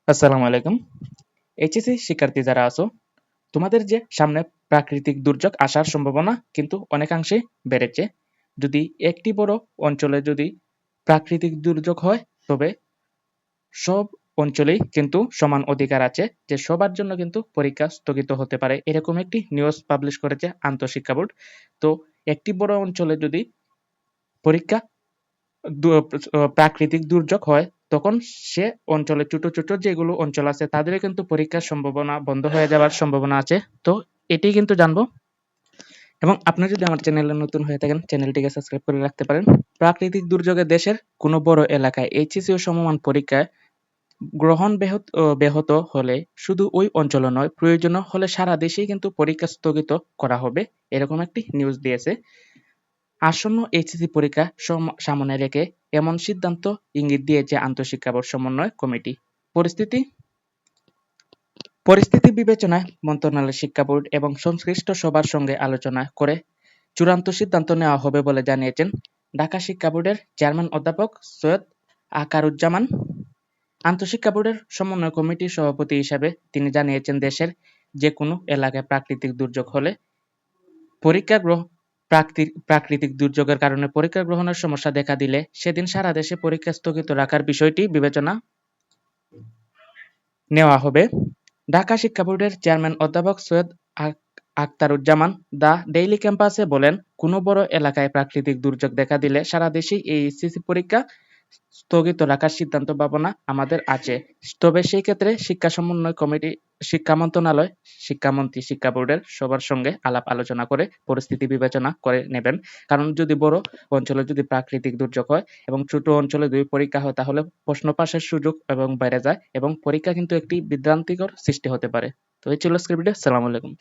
আসসালামু আলাইকুম। এইচএসসি শিক্ষার্থী যারা আছো, তোমাদের যে সামনে প্রাকৃতিক দুর্যোগ আসার সম্ভাবনা কিন্তু অনেকাংশেই বেড়েছে। যদি একটি বড় অঞ্চলে যদি প্রাকৃতিক দুর্যোগ হয়, তবে সব অঞ্চলেই কিন্তু সমান অধিকার আছে যে সবার জন্য কিন্তু পরীক্ষা স্থগিত হতে পারে। এরকম একটি নিউজ পাবলিশ করেছে আন্তঃশিক্ষা বোর্ড। তো একটি বড় অঞ্চলে যদি পরীক্ষা প্রাকৃতিক দুর্যোগ হয়, তখন সে অঞ্চলে ছোট ছোট যেগুলো অঞ্চল আছে তাদের কিন্তু পরীক্ষার সম্ভাবনা বন্ধ হয়ে যাওয়ার সম্ভাবনা আছে। তো এটি কিন্তু জানবো, এবং আপনি যদি আমার চ্যানেলে নতুন হয়ে থাকেন চ্যানেলটিকে সাবস্ক্রাইব করে রাখতে পারেন। প্রাকৃতিক দুর্যোগে দেশের কোনো বড় এলাকায় এইচএসসি ও সমমান পরীক্ষায় গ্রহণ ব্যাহত হলে শুধু ওই অঞ্চলে নয়, প্রয়োজন হলে সারা দেশেই কিন্তু পরীক্ষা স্থগিত করা হবে, এরকম একটি নিউজ দিয়েছে। আসন্ন এইচএসসি পরীক্ষা সামনে রেখে এমন সিদ্ধান্ত ইঙ্গিত দিয়েছে আন্তঃশিক্ষা বোর্ড সমন্বয় কমিটি। পরিস্থিতি পরিস্থিতি বিবেচনায় মন্ত্রণালয়, শিক্ষা বোর্ড এবং সংশ্লিষ্ট সবার সঙ্গে আলোচনা করে চূড়ান্ত সিদ্ধান্ত নেওয়া হবে বলে জানিয়েছেন ঢাকা শিক্ষা বোর্ডের চেয়ারম্যান অধ্যাপক সৈয়দ আকারুজ্জামান। আন্তঃশিক্ষা বোর্ডের সমন্বয় কমিটির সভাপতি হিসাবে তিনি জানিয়েছেন, দেশের যে কোনো এলাকায় প্রাকৃতিক দুর্যোগ হলে প্রাকৃতিক দুর্যোগের কারণে পরীক্ষা গ্রহণের সমস্যা দেখা দিলে সেদিন সারা দেশে পরীক্ষা স্থগিত রাখার বিষয়টি বিবেচনা নেওয়া হবে। ঢাকা শিক্ষা বোর্ডের চেয়ারম্যান অধ্যাপক সৈয়দ আখতারুজ্জামান দ্য ডেইলি ক্যাম্পাসে বলেন, কোনো বড় এলাকায় প্রাকৃতিক দুর্যোগ দেখা দিলে সারা দেশেই এই এইচএসসি পরীক্ষা স্থগিত রাখার সিদ্ধান্ত ভাবনা আমাদের আছে। তবে সেই ক্ষেত্রে শিক্ষা সমন্বয় কমিটি, শিক্ষা মন্ত্রণালয়, শিক্ষামন্ত্রী, শিক্ষা বোর্ডের সবার সঙ্গে আলাপ আলোচনা করে পরিস্থিতি বিবেচনা করে নেবেন। কারণ যদি বড় অঞ্চলে যদি প্রাকৃতিক দুর্যোগ হয় এবং ছোট অঞ্চলে যদি পরীক্ষা হয়, তাহলে প্রশ্ন পাসের সুযোগ এবং বেড়ে যায় এবং পরীক্ষা কিন্তু একটি বিভ্রান্তিকর সৃষ্টি হতে পারে। তো এই ছিল আজকের ভিডিও। আসসালামু আলাইকুম।